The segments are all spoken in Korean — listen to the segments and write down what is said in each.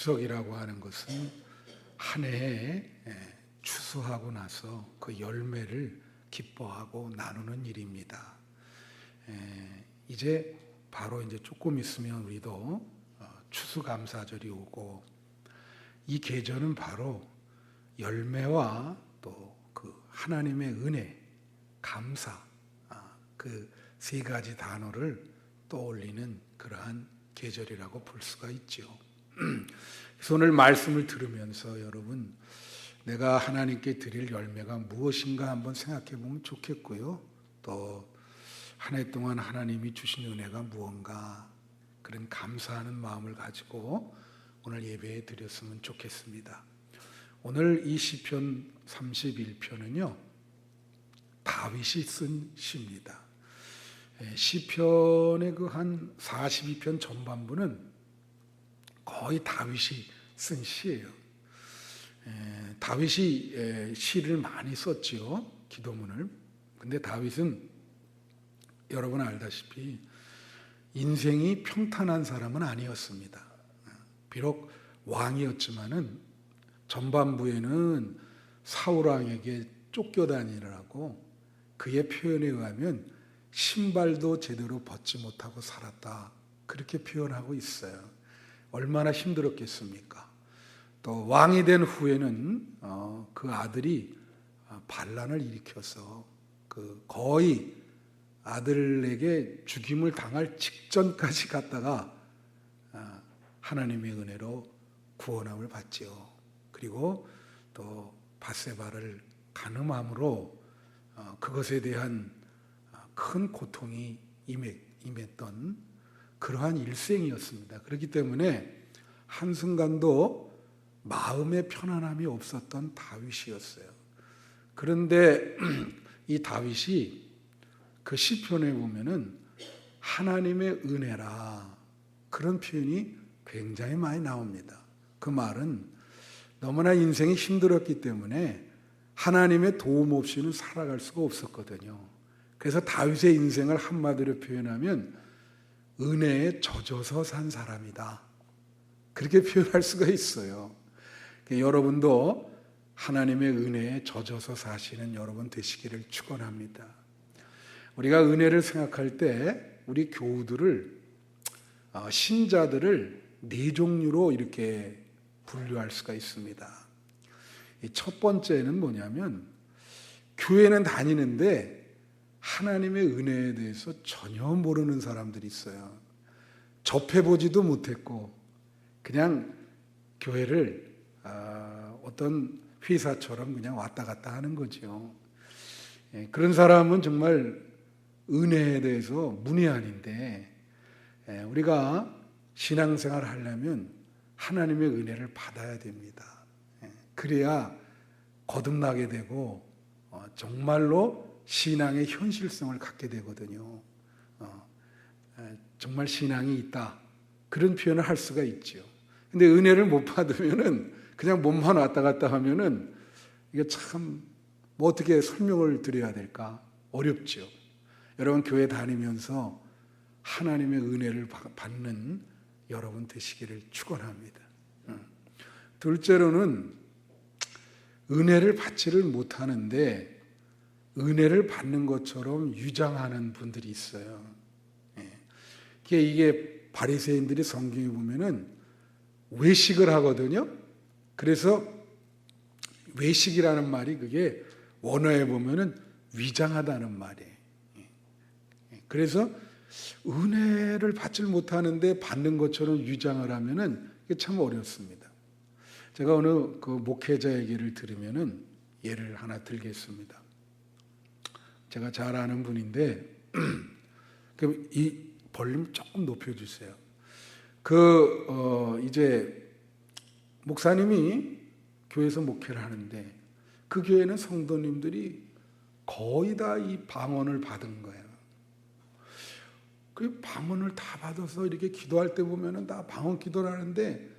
추석이라고 하는 것은 한 해에 추수하고 나서 그 열매를 기뻐하고 나누는 일입니다. 이제 바로 이제 조금 있으면 우리도 추수감사절이 오고, 이 계절은 바로 열매와 또 그 하나님의 은혜, 감사, 그 세 가지 단어를 떠올리는 그러한 계절이라고 볼 수가 있죠. 그래서 오늘 말씀을 들으면서 여러분, 내가 하나님께 드릴 열매가 무엇인가 한번 생각해 보면 좋겠고요. 또 한 해 동안 하나님이 주신 은혜가 무언가, 그런 감사하는 마음을 가지고 오늘 예배에 드렸으면 좋겠습니다. 오늘 이 시편 31편은요, 다윗이 쓴 시입니다. 시편의 그 한 42편 전반부는 거의 다윗이 쓴 시예요. 다윗이 시를 많이 썼지요, 기도문을. 근데 다윗은 여러분 알다시피 인생이 평탄한 사람은 아니었습니다. 비록 왕이었지만은 전반부에는 사울 왕에게 쫓겨다니느라고 그의 표현에 의하면 신발도 제대로 벗지 못하고 살았다, 그렇게 표현하고 있어요. 얼마나 힘들었겠습니까? 또 왕이 된 후에는 그 아들이 반란을 일으켜서 그 거의 아들에게 죽임을 당할 직전까지 갔다가 하나님의 은혜로 구원함을 받지요. 그리고 또 밧세바를 간음함으로 그것에 대한 큰 고통이 임했던 그러한 일생이었습니다. 그렇기 때문에 한순간도 마음의 편안함이 없었던 다윗이었어요. 그런데 이 다윗이 그 시편에 보면은 하나님의 은혜라, 그런 표현이 굉장히 많이 나옵니다. 그 말은 너무나 인생이 힘들었기 때문에 하나님의 도움 없이는 살아갈 수가 없었거든요. 그래서 다윗의 인생을 한마디로 표현하면 은혜에 젖어서 산 사람이다, 그렇게 표현할 수가 있어요. 여러분도 하나님의 은혜에 젖어서 사시는 여러분 되시기를 축원합니다. 우리가 은혜를 생각할 때 우리 교우들을, 신자들을 네 종류로 이렇게 분류할 수가 있습니다. 첫 번째는 뭐냐면, 교회는 다니는데 하나님의 은혜에 대해서 전혀 모르는 사람들이 있어요. 접해보지도 못했고 그냥 교회를 어떤 회사처럼 그냥 왔다 갔다 하는 거죠. 그런 사람은 정말 은혜에 대해서 문외한인데, 우리가 신앙생활을 하려면 하나님의 은혜를 받아야 됩니다. 그래야 거듭나게 되고 정말로 신앙의 현실성을 갖게 되거든요. 정말 신앙이 있다, 그런 표현을 할 수가 있죠. 근데 은혜를 못 받으면은 그냥 몸만 왔다 갔다 하면은 이게 참 뭐 어떻게 설명을 드려야 될까 어렵죠. 여러분 교회 다니면서 하나님의 은혜를 받는 여러분 되시기를 축원합니다. 둘째로는 은혜를 받지를 못하는데 은혜를 받는 것처럼 유장하는 분들이 있어요. 이게 바리새인들이 성경에 보면은 외식을 하거든요. 그래서 외식이라는 말이 그게 원어에 보면은 위장하다는 말이에요. 그래서 은혜를 받질 못하는데 받는 것처럼 유장을 하면은 이게 참 어렵습니다. 제가 어느 그 목회자 얘기를 들으면은 예를 하나 들겠습니다. 제가 잘 아는 분인데, 이 볼륨 조금 높여주세요. 이제 목사님이 교회에서 목회를 하는데 그 교회는 성도님들이 거의 다 이 방언을 받은 거예요. 그 방언을 다 받아서 이렇게 기도할 때 보면은 다 방언 기도를 하는데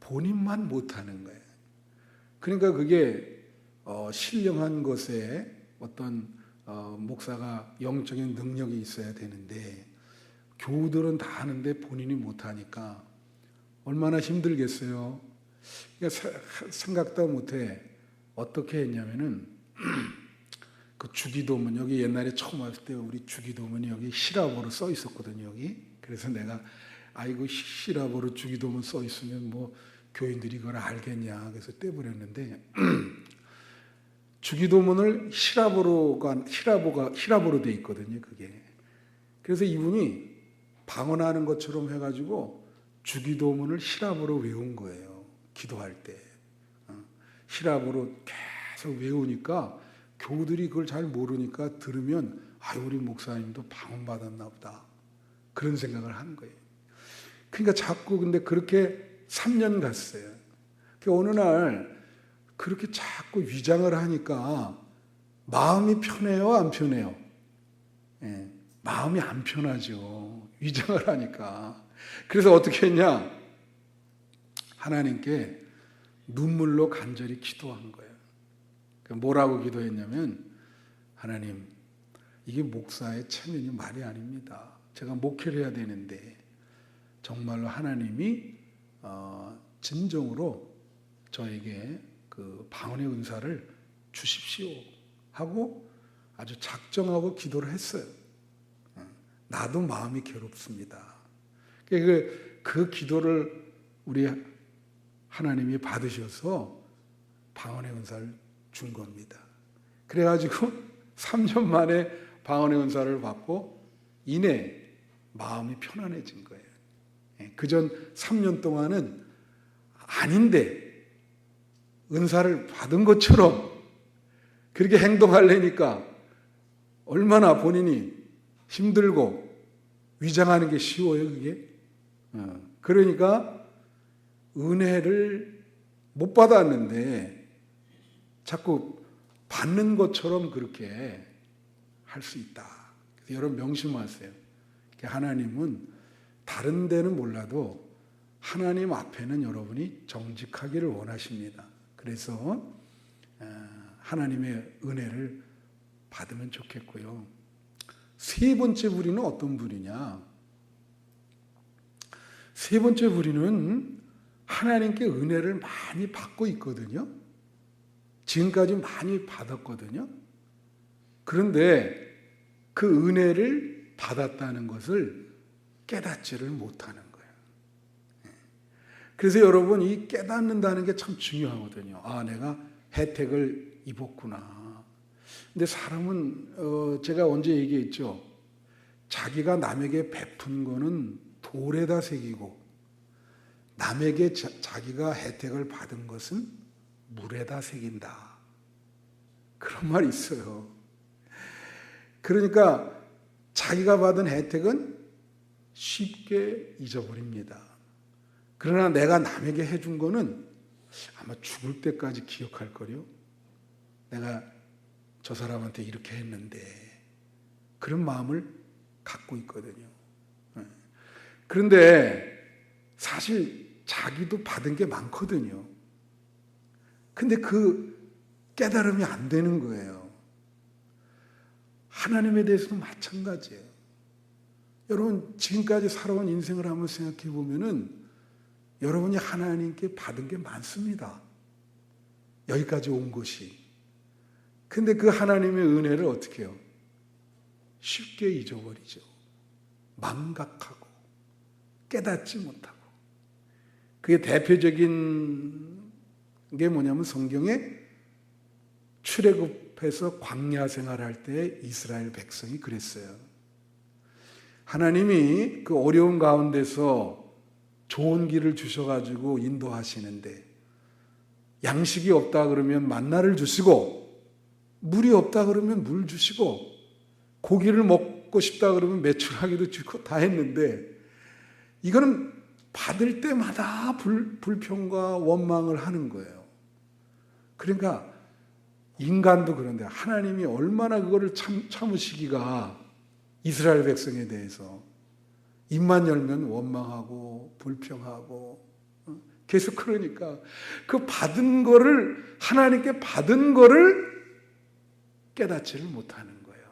본인만 못하는 거예요. 그러니까 그게 신령한 것에 어떤 목사가 영적인 능력이 있어야 되는데 교우들은 다 하는데 본인이 못하니까 얼마나 힘들겠어요. 생각도 못해. 어떻게 했냐면은 그 주기도문, 여기 옛날에 처음 왔을 때 우리 주기도문이 여기 시라버로 써 있었거든요, 여기. 그래서 내가 아이고 시라버로 주기도문 써 있으면 뭐 교인들이 그걸 알겠냐, 그래서 떼버렸는데 주기도문을 시라버로 돼 있거든요, 그게. 그래서 이분이 방언하는 것처럼 해가지고 주기도문을 시라버로 외운 거예요, 기도할 때. 시라버로 계속 외우니까 교우들이 그걸 잘 모르니까 들으면 우리 목사님도 방언 받았나 보다, 그런 생각을 하는 거예요. 그러니까 자꾸 근데 그렇게 3년 갔어요. 어느 날 그렇게 자꾸 위장을 하니까 마음이 편해요, 안 편해요? 예, 마음이 안 편하죠, 위장을 하니까. 그래서 어떻게 했냐, 하나님께 눈물로 간절히 기도한 거예요. 뭐라고 기도했냐면, 하나님, 이게 목사의 체면이 말이 아닙니다. 제가 목회를 해야 되는데 정말로 하나님이 진정으로 저에게 그 방언의 은사를 주십시오 하고 아주 작정하고 기도를 했어요. 나도 마음이 괴롭습니다. 그 기도를 우리 하나님이 받으셔서 방언의 은사를 준 겁니다. 그래가지고 3년 만에 방언의 은사를 받고 이내 마음이 편안해진 거예요. 그전 3년 동안은 아닌데 은사를 받은 것처럼 그렇게 행동하려니까 얼마나 본인이 힘들고 위장하는 게 쉬워요, 그게. 그러니까 은혜를 못 받았는데 자꾸 받는 것처럼 그렇게 할 수 있다. 그래서 여러분 명심하세요. 하나님은 다른 데는 몰라도 하나님 앞에는 여러분이 정직하기를 원하십니다. 그래서 하나님의 은혜를 받으면 좋겠고요. 세 번째 부류는 어떤 부류냐? 세 번째 부류는 하나님께 은혜를 많이 받고 있거든요. 지금까지 많이 받았거든요. 그런데 그 은혜를 받았다는 것을 깨닫지를 못하는 거예요. 그래서 여러분, 이 깨닫는다는 게 참 중요하거든요. 내가 혜택을 입었구나. 근데 사람은 제가 언제 얘기했죠? 자기가 남에게 베푼 거는 돌에다 새기고 남에게 자기가 혜택을 받은 것은 물에다 새긴다. 그런 말이 있어요. 그러니까 자기가 받은 혜택은 쉽게 잊어버립니다. 그러나 내가 남에게 해준 거는 아마 죽을 때까지 기억할 거요. 내가 저 사람한테 이렇게 했는데, 그런 마음을 갖고 있거든요. 그런데 사실 자기도 받은 게 많거든요. 근데 그 깨달음이 안 되는 거예요. 하나님에 대해서도 마찬가지예요. 여러분, 지금까지 살아온 인생을 한번 생각해 보면은 여러분이 하나님께 받은 게 많습니다. 여기까지 온 것이. 근데 그 하나님의 은혜를 어떻게 해요? 쉽게 잊어버리죠. 망각하고 깨닫지 못하고. 그게 대표적인 게 뭐냐면 성경에 출애굽해서 광야 생활할 때 이스라엘 백성이 그랬어요. 하나님이 그 어려운 가운데서 좋은 길을 주셔가지고 인도하시는데 양식이 없다 그러면 만나를 주시고 물이 없다 그러면 물 주시고 고기를 먹고 싶다 그러면 메추라기도 주고 다 했는데 이거는 받을 때마다 불평과 원망을 하는 거예요. 그러니까 인간도 그런데 하나님이 얼마나 그거를 참으시기가 이스라엘 백성에 대해서 입만 열면 원망하고 불평하고 계속 그러니까 그 받은 거를 하나님께 받은 거를 깨닫지를 못하는 거예요.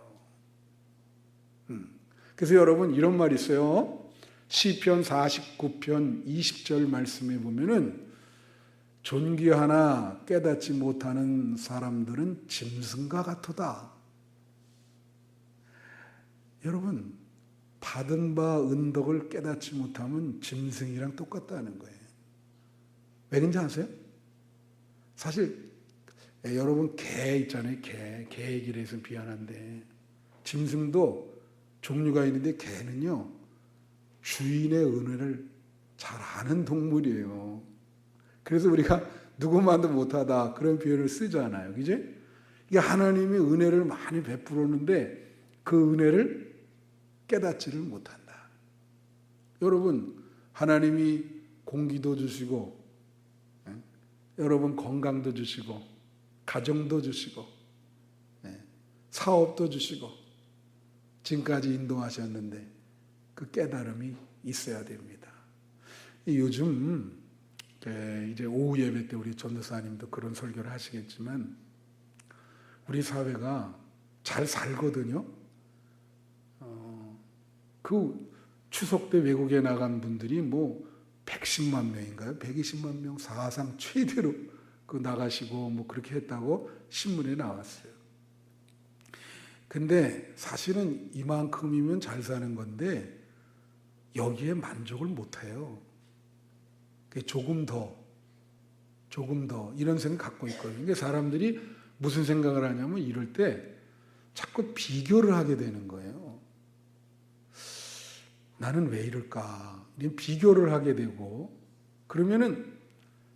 그래서 여러분 이런 말이 있어요. 시편 49편 20절 말씀에 보면은 존귀하나 깨닫지 못하는 사람들은 짐승과 같도다. 여러분, 받은 바 은덕을 깨닫지 못하면 짐승이랑 똑같다는 거예요. 왜 그런지 아세요? 사실 여러분 개 있잖아요. 개 얘기를 해서 미안한데 짐승도 종류가 있는데 개는요 주인의 은혜를 잘 아는 동물이에요. 그래서 우리가 누구만도 못하다 그런 표현을 쓰잖아요. 그죠? 이게 하나님이 은혜를 많이 베풀었는데 그 은혜를 깨닫지를 못한다. 여러분, 하나님이 공기도 주시고, 여러분 건강도 주시고, 가정도 주시고, 사업도 주시고, 지금까지 인도하셨는데 그 깨달음이 있어야 됩니다. 요즘 이제 오후 예배 때 우리 전도사님도 그런 설교를 하시겠지만 우리 사회가 잘 살거든요. 그 추석 때 외국에 나간 분들이 뭐 110만 명인가요? 120만 명 사상 최대로 그 나가시고 뭐 그렇게 했다고 신문에 나왔어요. 근데 사실은 이만큼이면 잘 사는 건데 여기에 만족을 못해요. 조금 더 이런 생각 갖고 있거든요. 그러니까 사람들이 무슨 생각을 하냐면 이럴 때 자꾸 비교를 하게 되는 거예요. 나는 왜 이럴까? 비교를 하게 되고 그러면은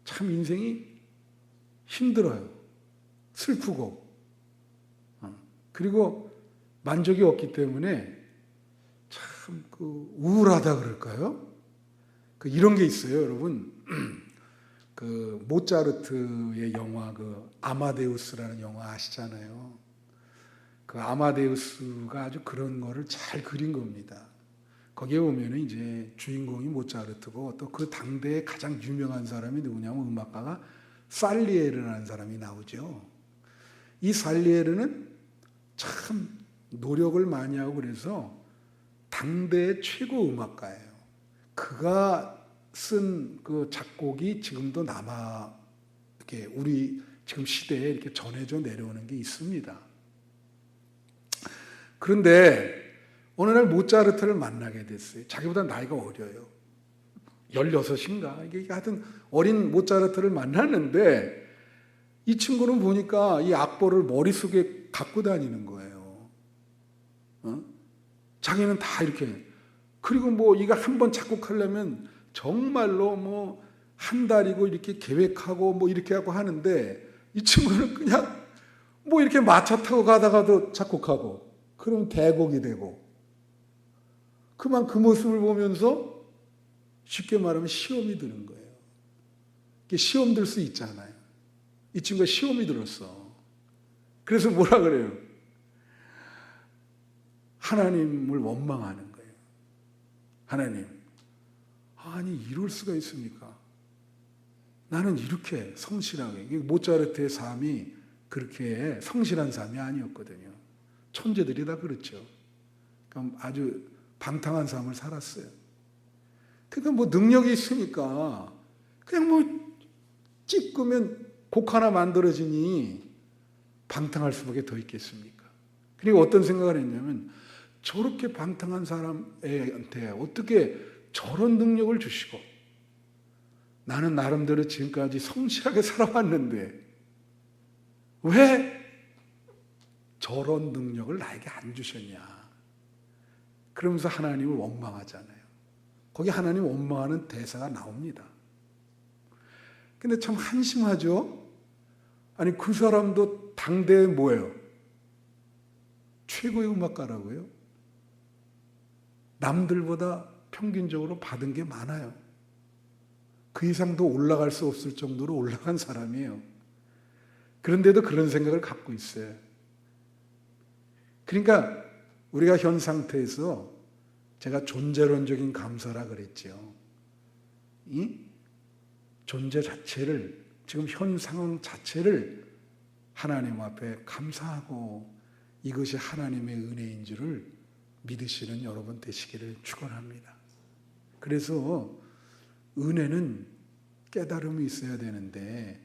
참 인생이 힘들어요. 슬프고 그리고 만족이 없기 때문에 참 우울하다 그럴까요? 이런 게 있어요, 여러분. 그 모차르트의 영화 아마데우스라는 영화 아시잖아요. 그 아마데우스가 아주 그런 거를 잘 그린 겁니다. 거기에 보면은 이제 주인공이 모차르트고 또 그 당대의 가장 유명한 사람이 누구냐면 음악가가 살리에르라는 사람이 나오죠. 이 살리에르는 참 노력을 많이 하고 그래서 당대의 최고 음악가예요. 그가 쓴 그 작곡이 지금도 남아 이렇게 우리 지금 시대에 이렇게 전해져 내려오는 게 있습니다. 그런데 어느 날 모차르트를 만나게 됐어요. 자기보다 나이가 어려요. 16인가? 이게 하여튼 어린 모차르트를 만났는데 이 친구는 보니까 이 악보를 머릿속에 갖고 다니는 거예요. 자기는 다 이렇게. 그리고 뭐 이거 한번 작곡하려면 정말로 뭐 한 달이고 이렇게 계획하고 뭐 이렇게 하고 하는데 이 친구는 그냥 뭐 이렇게 마차 타고 가다가도 작곡하고 그럼 대곡이 되고 그만 그 모습을 보면서 쉽게 말하면 시험이 드는 거예요. 시험 들 수 있잖아요. 이 친구가 시험이 들었어. 그래서 뭐라 그래요? 하나님을 원망하는 거예요. 하나님, 아니 이럴 수가 있습니까? 나는 이렇게 성실하게, 모차르트의 삶이 그렇게 성실한 삶이 아니었거든요. 천재들이 다 그렇죠. 그럼 아주 방탕한 삶을 살았어요. 그러니까 뭐 능력이 있으니까 그냥 뭐 찍으면 곡 하나 만들어지니 방탕할 수밖에 더 있겠습니까? 그리고 어떤 생각을 했냐면 저렇게 방탕한 사람한테 어떻게 저런 능력을 주시고 나는 나름대로 지금까지 성실하게 살아왔는데 왜 저런 능력을 나에게 안 주셨냐? 그러면서 하나님을 원망하잖아요. 거기 하나님 원망하는 대사가 나옵니다. 근데 참 한심하죠? 아니 그 사람도 당대에 뭐예요? 최고의 음악가라고요? 남들보다 평균적으로 받은 게 많아요. 그 이상도 올라갈 수 없을 정도로 올라간 사람이에요. 그런데도 그런 생각을 갖고 있어요. 그러니까 우리가 현 상태에서 제가 존재론적인 감사라 그랬죠. 이 존재 자체를 지금 현 상황 자체를 하나님 앞에 감사하고 이것이 하나님의 은혜인 줄을 믿으시는 여러분 되시기를 축원합니다. 그래서 은혜는 깨달음이 있어야 되는데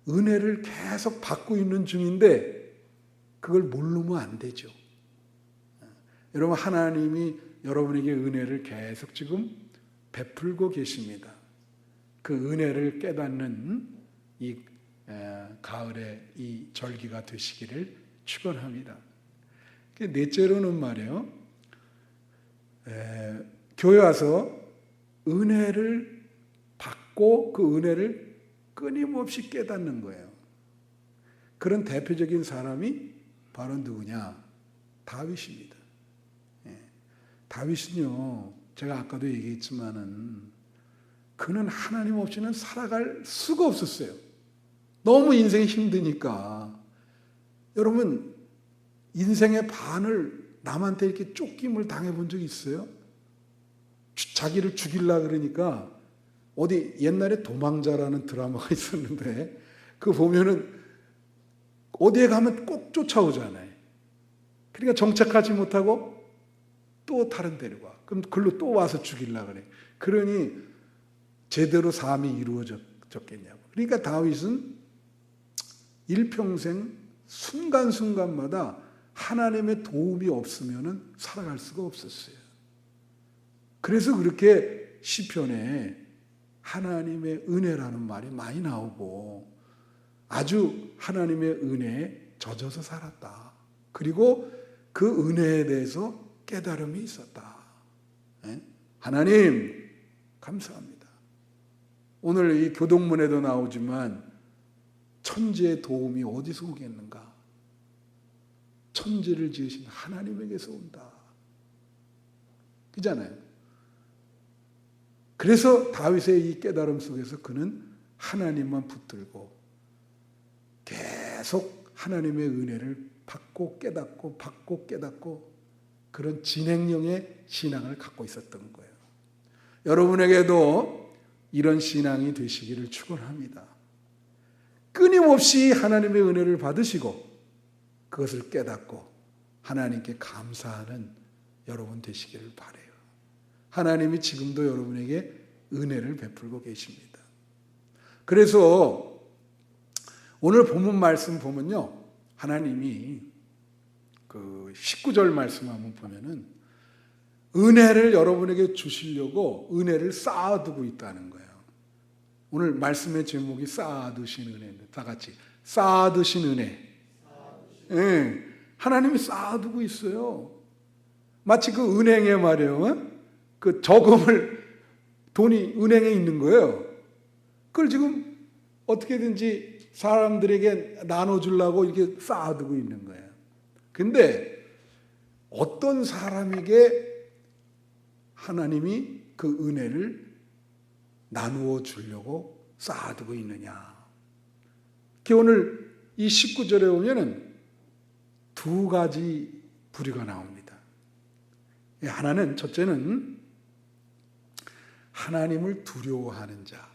은혜를 계속 받고 있는 중인데 그걸 모르면 안 되죠. 여러분, 하나님이 여러분에게 은혜를 계속 지금 베풀고 계십니다. 그 은혜를 깨닫는 이 가을의 이 절기가 되시기를 축원합니다. 넷째로는 말이에요. 교회 와서 은혜를 받고 그 은혜를 끊임없이 깨닫는 거예요. 그런 대표적인 사람이 바로 누구냐? 다윗입니다. 다윗은요, 제가 아까도 얘기했지만은 그는 하나님 없이는 살아갈 수가 없었어요. 너무 인생이 힘드니까. 여러분, 인생의 반을 남한테 이렇게 쫓김을 당해본 적 있어요? 자기를 죽이려고 그러니까 어디 옛날에 도망자라는 드라마가 있었는데 그거 보면은 어디에 가면 꼭 쫓아오잖아요. 그러니까 정착하지 못하고 또 다른 데로 가. 그럼 글로 또 와서 죽이려고 그래. 그러니 제대로 삶이 이루어졌겠냐고. 그러니까 다윗은 일평생 순간순간마다 하나님의 도움이 없으면은 살아갈 수가 없었어요. 그래서 그렇게 시편에 하나님의 은혜라는 말이 많이 나오고 아주 하나님의 은혜에 젖어서 살았다. 그리고 그 은혜에 대해서 깨달음이 있었다. 하나님 감사합니다. 오늘 이 교동문에도 나오지만 천지의 도움이 어디서 오겠는가? 천지를 지으신 하나님에게서 온다. 그잖아요. 그래서 다윗의 이 깨달음 속에서 그는 하나님만 붙들고 계속 하나님의 은혜를 받고 깨닫고 그런 진행형의 신앙을 갖고 있었던 거예요. 여러분에게도 이런 신앙이 되시기를 축원합니다. 끊임없이 하나님의 은혜를 받으시고 그것을 깨닫고 하나님께 감사하는 여러분 되시기를 바라요. 하나님이 지금도 여러분에게 은혜를 베풀고 계십니다. 그래서 오늘 본문 말씀 보면요, 하나님이 그 19절 말씀 한번 보면은 은혜를 여러분에게 주시려고 은혜를 쌓아두고 있다는 거예요. 오늘 말씀의 제목이 쌓아두신 은혜인데 다 같이 쌓아두신 은혜. 네, 하나님이 쌓아두고 있어요. 마치 그 은행에 말이에요. 그 저금을 돈이 은행에 있는 거예요. 그걸 지금 어떻게든지 사람들에게 나눠주려고 이렇게 쌓아두고 있는 거예요. 근데 어떤 사람에게 하나님이 그 은혜를 나누어 주려고 쌓아두고 있느냐. 오늘 이 19절에 보면은 두 가지 부류가 나옵니다. 하나는, 첫째는 하나님을 두려워하는 자.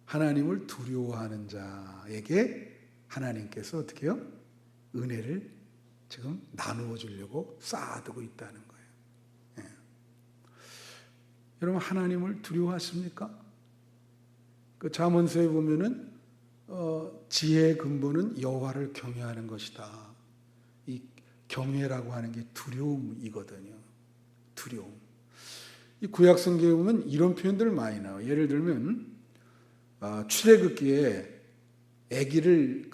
하나님을 두려워하는 자에게 하나님께서 어떻게 해요? 은혜를 지금 나누어 주려고 쌓아두고 있다는 거예요. 예. 여러분, 하나님을 두려워하십니까? 그 잠언서에 보면은 지혜의 근본은 여호와를 경외하는 것이다. 이 경외라고 하는 게 두려움이거든요. 두려움. 이 구약 성경에 보면 이런 표현들 많이 나와요. 예를 들면 출애굽기에 아기를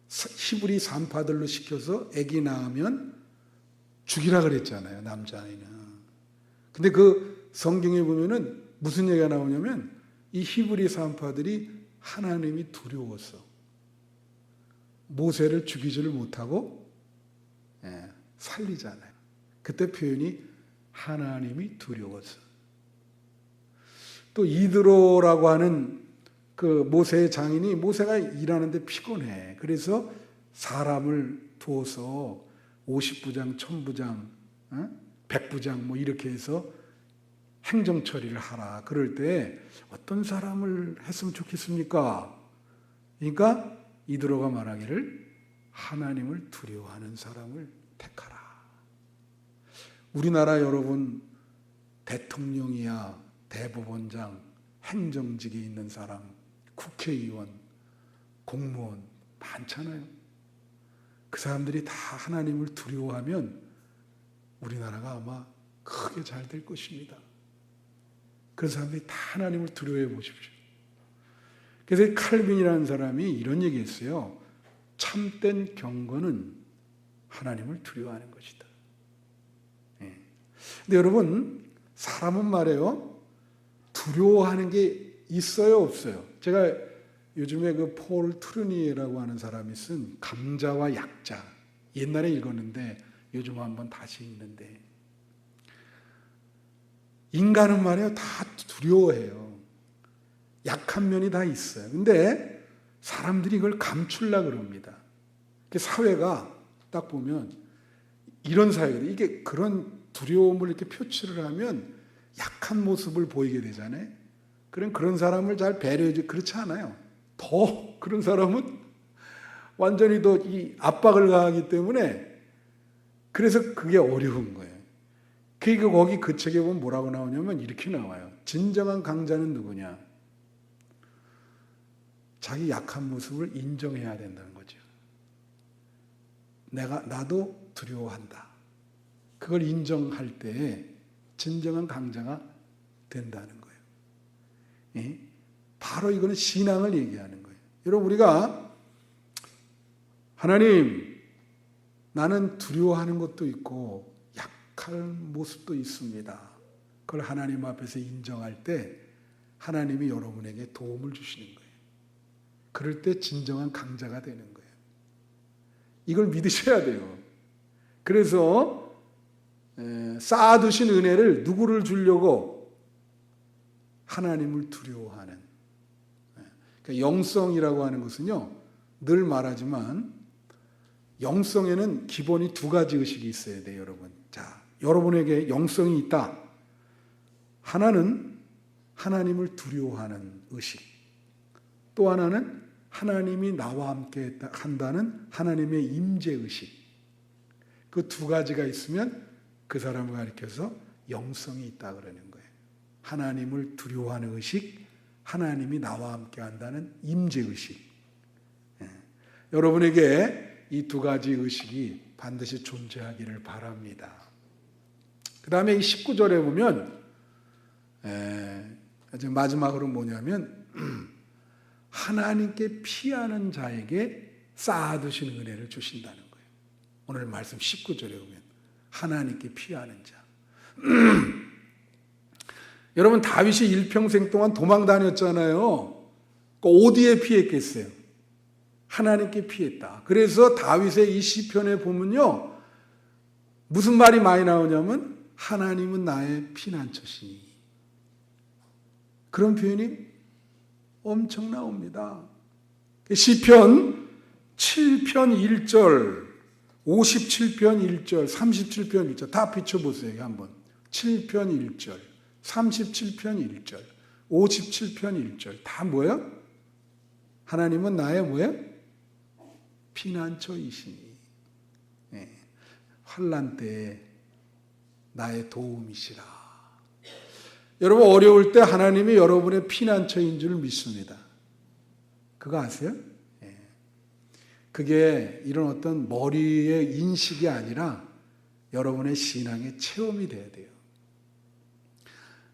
히브리 산파들로 시켜서 아기 낳으면 죽이라 그랬잖아요, 남자아이는. 근데 그 성경에 보면은 무슨 얘기가 나오냐면 이 히브리 산파들이 하나님이 두려워서 모세를 죽이지를 못하고 살리잖아요. 그때 표현이 하나님이 두려워서. 또 이드로라고 하는 그 모세의 장인이 모세가 일하는데 피곤해. 그래서 사람을 두어서 50부장, 1000부장, 100부장 뭐 이렇게 해서 행정 처리를 하라. 그럴 때 어떤 사람을 했으면 좋겠습니까? 그러니까 이드로가 말하기를 하나님을 두려워하는 사람을 택하라. 우리나라 여러분 대통령이야 대법원장, 행정직에 있는 사람, 국회의원, 공무원 많잖아요. 그 사람들이 다 하나님을 두려워하면 우리나라가 아마 크게 잘 될 것입니다. 그런 사람들이 다 하나님을 두려워해 보십시오. 그래서 칼빈이라는 사람이 이런 얘기했어요. 참된 경건은 하나님을 두려워하는 것이다. 근데 여러분, 사람은 말이에요, 두려워하는 게 있어요, 없어요? 제가 요즘에 그 폴 트루니에라고 하는 사람이 쓴 강자와 약자, 옛날에 읽었는데 요즘 한번 다시 읽는데, 인간은 말이에요, 다 두려워해요. 약한 면이 다 있어요. 근데 사람들이 이걸 감추려고 그럽니다. 사회가 딱 보면 이런 사회거든요. 이게 그런 두려움을 이렇게 표출을 하면 약한 모습을 보이게 되잖아요. 그런 사람을 잘 배려해주지, 그렇지 않아요. 더 그런 사람은 완전히 더 이 압박을 가하기 때문에, 그래서 그게 어려운 거예요. 그러니까 거기 그 책에 보면 뭐라고 나오냐면 이렇게 나와요. 진정한 강자는 누구냐? 자기 약한 모습을 인정해야 된다는 거죠. 나도 두려워한다. 그걸 인정할 때 진정한 강자가 된다는 거예요. 예? 바로 이거는 신앙을 얘기하는 거예요. 여러분, 우리가 하나님, 나는 두려워하는 것도 있고 약한 모습도 있습니다. 그걸 하나님 앞에서 인정할 때 하나님이 여러분에게 도움을 주시는 거예요. 그럴 때 진정한 강자가 되는 거예요. 이걸 믿으셔야 돼요. 그래서 쌓아두신 은혜를 누구를 주려고? 하나님을 두려워하는. 그러니까 영성이라고 하는 것은요, 늘 말하지만 영성에는 기본이 두 가지 의식이 있어야 돼요, 여러분. 자, 여러분에게 영성이 있다. 하나는 하나님을 두려워하는 의식. 또 하나는 하나님이 나와 함께 한다는 하나님의 임재의식. 그 두 가지가 있으면 그 사람을 가리켜서 영성이 있다 그러는 거예요. 하나님을 두려워하는 의식, 하나님이 나와 함께 한다는 임재의식. 여러분에게 이 두 가지 의식이 반드시 존재하기를 바랍니다. 그 다음에 이 19절에 보면 마지막으로 뭐냐면 하나님께 피하는 자에게 쌓아두신 은혜를 주신다는 거예요. 오늘 말씀 19절에 보면 하나님께 피하는 자. 여러분, 다윗이 일평생 동안 도망 다녔잖아요. 어디에 피했겠어요? 하나님께 피했다. 그래서 다윗의 이 시편에 보면요, 무슨 말이 많이 나오냐면 하나님은 나의 피난처시니. 그런 표현이 엄청 나옵니다. 시편 7편 1절, 57편 1절, 37편 1절 다 비춰보세요. 한번 7편 1절, 37편 1절, 57편 1절 다 뭐예요? 하나님은 나의 뭐예요? 피난처이시니. 네. 환난 때에 나의 도움이시라. 여러분, 어려울 때 하나님이 여러분의 피난처인 줄 믿습니다. 그거 아세요? 네. 그게 이런 어떤 머리의 인식이 아니라 여러분의 신앙의 체험이 돼야 돼요.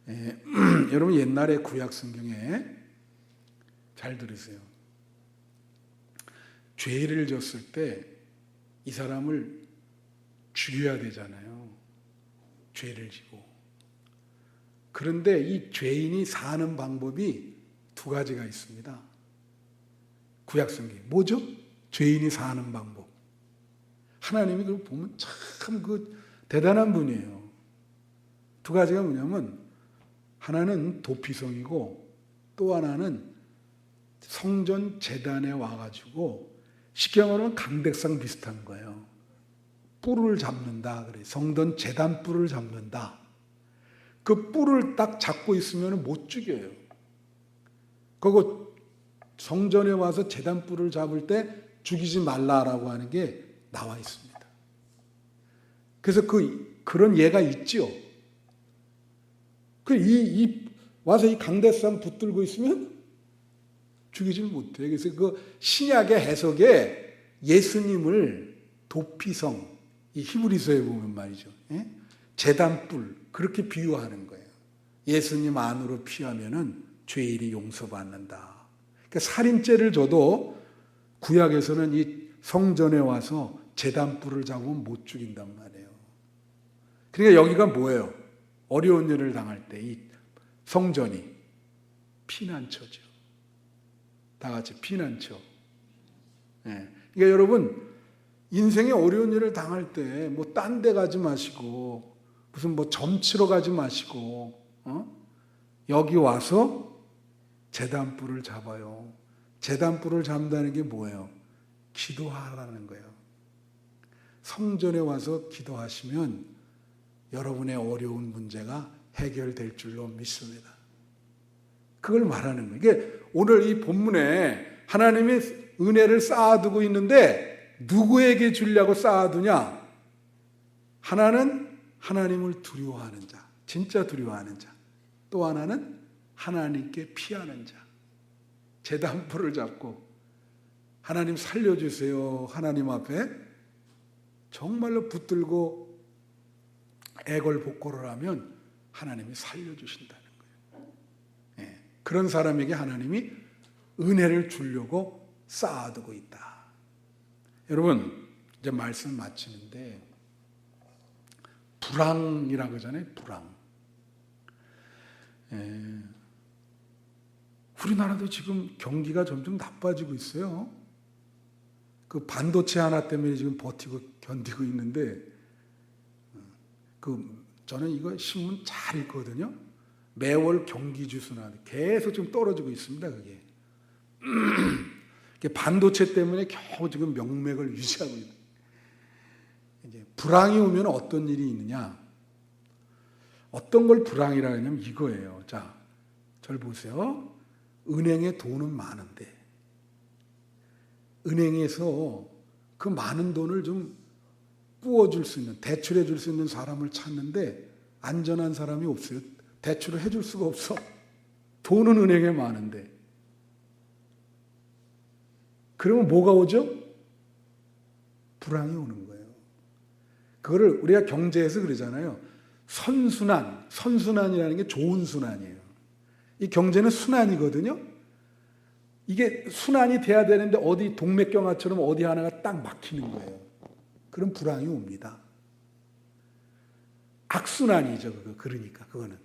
네. 여러분, 옛날에 구약 성경에 잘 들으세요. 죄를 졌을 때 이 사람을 죽여야 되잖아요. 죄를 지고. 그런데 이 죄인이 사는 방법이 두 가지가 있습니다. 구약성경에. 뭐죠? 죄인이 사는 방법. 하나님이 그걸 보면 참 대단한 분이에요. 두 가지가 뭐냐면 하나는 도피성이고 또 하나는 성전 제단에 와가지고 쉽게 말하면 강백상 비슷한 거예요. 뿔을 잡는다. 그래. 성전 제단 뿔을 잡는다. 그 뿔을 딱 잡고 있으면 못 죽여요. 그거 성전에 와서 제단 뿔을 잡을 때 죽이지 말라라고 하는 게 나와 있습니다. 그래서 그런 예가 있죠. 이 와서 이 강대상 붙들고 있으면 죽이질 못해. 그래서 그 신약의 해석에 예수님을 도피성, 이 히브리서에 보면 말이죠. 예? 제단불, 그렇게 비유하는 거예요. 예수님 안으로 피하면은 죄인이 용서받는다. 그러니까 살인죄를 져도 구약에서는 이 성전에 와서 제단불을 잡으면 못 죽인단 말이에요. 그러니까 여기가 뭐예요? 어려운 일을 당할 때 이 성전이 피난처죠. 다 같이 피난처. 예. 그러니까 여러분, 인생에 어려운 일을 당할 때 뭐 딴 데 가지 마시고 무슨 뭐 점치러 가지 마시고 여기 와서 제단불을 잡아요. 제단불을 잡는다는 게 뭐예요? 기도하라는 거예요. 성전에 와서 기도하시면 여러분의 어려운 문제가 해결될 줄로 믿습니다. 그걸 말하는 거예요. 이게 오늘 이 본문에 하나님이 은혜를 쌓아두고 있는데 누구에게 주려고 쌓아두냐? 하나는 하나님을 두려워하는 자, 진짜 두려워하는 자. 또 하나는 하나님께 피하는 자. 제단불을 잡고 하나님 살려주세요. 하나님 앞에 정말로 붙들고 애걸복걸을 하면 하나님이 살려주신다는 거예요. 예, 그런 사람에게 하나님이 은혜를 주려고 쌓아두고 있다. 여러분, 이제 말씀 마치는데 불황이라고 하잖아요. 불황. 예, 우리나라도 지금 경기가 점점 나빠지고 있어요. 그 반도체 하나 때문에 지금 버티고 견디고 있는데, 저는 이거 신문 잘 읽거든요. 매월 경기 지수나 계속 좀 떨어지고 있습니다. 그게 반도체 때문에 겨우 지금 명맥을 유지하고 있는. 이제 불황이 오면 어떤 일이 있느냐? 어떤 걸 불황이라 하냐면 이거예요. 자, 절 보세요. 은행에 돈은 많은데 은행에서 그 많은 돈을 좀 꾸어줄 수 있는, 대출해 줄 수 있는 사람을 찾는데 안전한 사람이 없어요. 대출을 해줄 수가 없어. 돈은 은행에 많은데. 그러면 뭐가 오죠? 불황이 오는 거예요. 그거를 우리가 경제에서 그러잖아요. 선순환이라는 게 좋은 순환이에요. 이 경제는 순환이거든요. 이게 순환이 돼야 되는데 어디 동맥경화처럼 어디 하나가 딱 막히는 거예요. 그럼 불황이 옵니다. 악순환이죠. 그러니까 그거는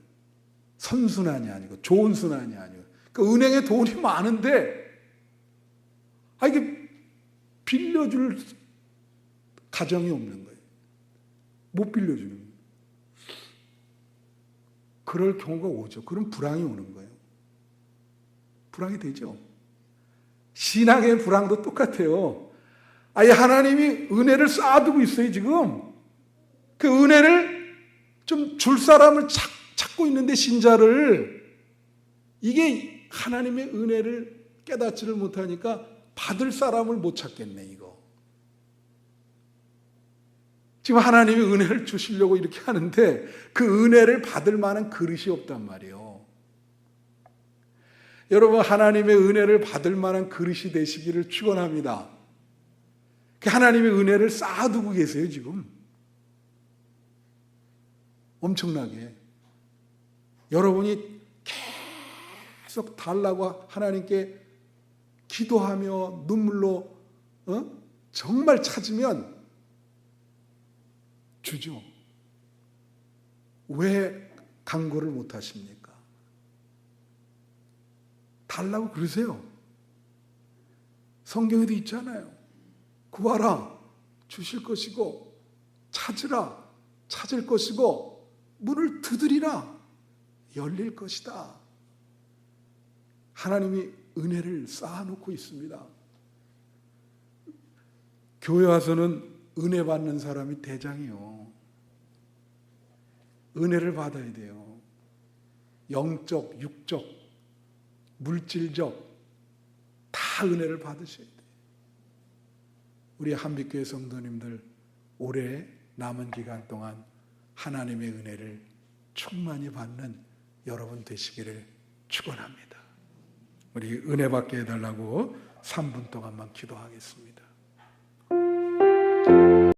선순환이 아니고 좋은 순환이 아니고. 그 은행에 돈이 많은데 이게 빌려줄 가정이 없는 거예요. 못 빌려주는 거예요. 그럴 경우가 오죠. 그럼 불황이 오는 거예요. 불황이 되죠. 신앙의 불황도 똑같아요. 아예 하나님이 은혜를 쌓아두고 있어요, 지금. 그 은혜를 좀 줄 사람을 찾고 있는데, 신자를. 이게 하나님의 은혜를 깨닫지를 못하니까 받을 사람을 못 찾겠네, 이거. 지금 하나님이 은혜를 주시려고 이렇게 하는데 그 은혜를 받을 만한 그릇이 없단 말이에요. 여러분, 하나님의 은혜를 받을 만한 그릇이 되시기를 축원합니다. 하나님의 은혜를 쌓아두고 계세요, 지금. 엄청나게. 여러분이 계속 달라고 하나님께 기도하며 눈물로 정말 찾으면 주죠. 왜 간구를 못 하십니까? 달라고 그러세요. 성경에도 있잖아요. 구하라, 주실 것이고, 찾으라, 찾을 것이고, 문을 두드리라, 열릴 것이다. 하나님이 은혜를 쌓아놓고 있습니다. 교회 와서는 은혜 받는 사람이 대장이요. 은혜를 받아야 돼요. 영적, 육적, 물질적 다 은혜를 받으셔야 돼요. 우리 한빛교회 성도님들 올해 남은 기간 동안 하나님의 은혜를 충만히 받는 여러분 되시기를 축원합니다. 우리 은혜 받게 해달라고 3분 동안만 기도하겠습니다.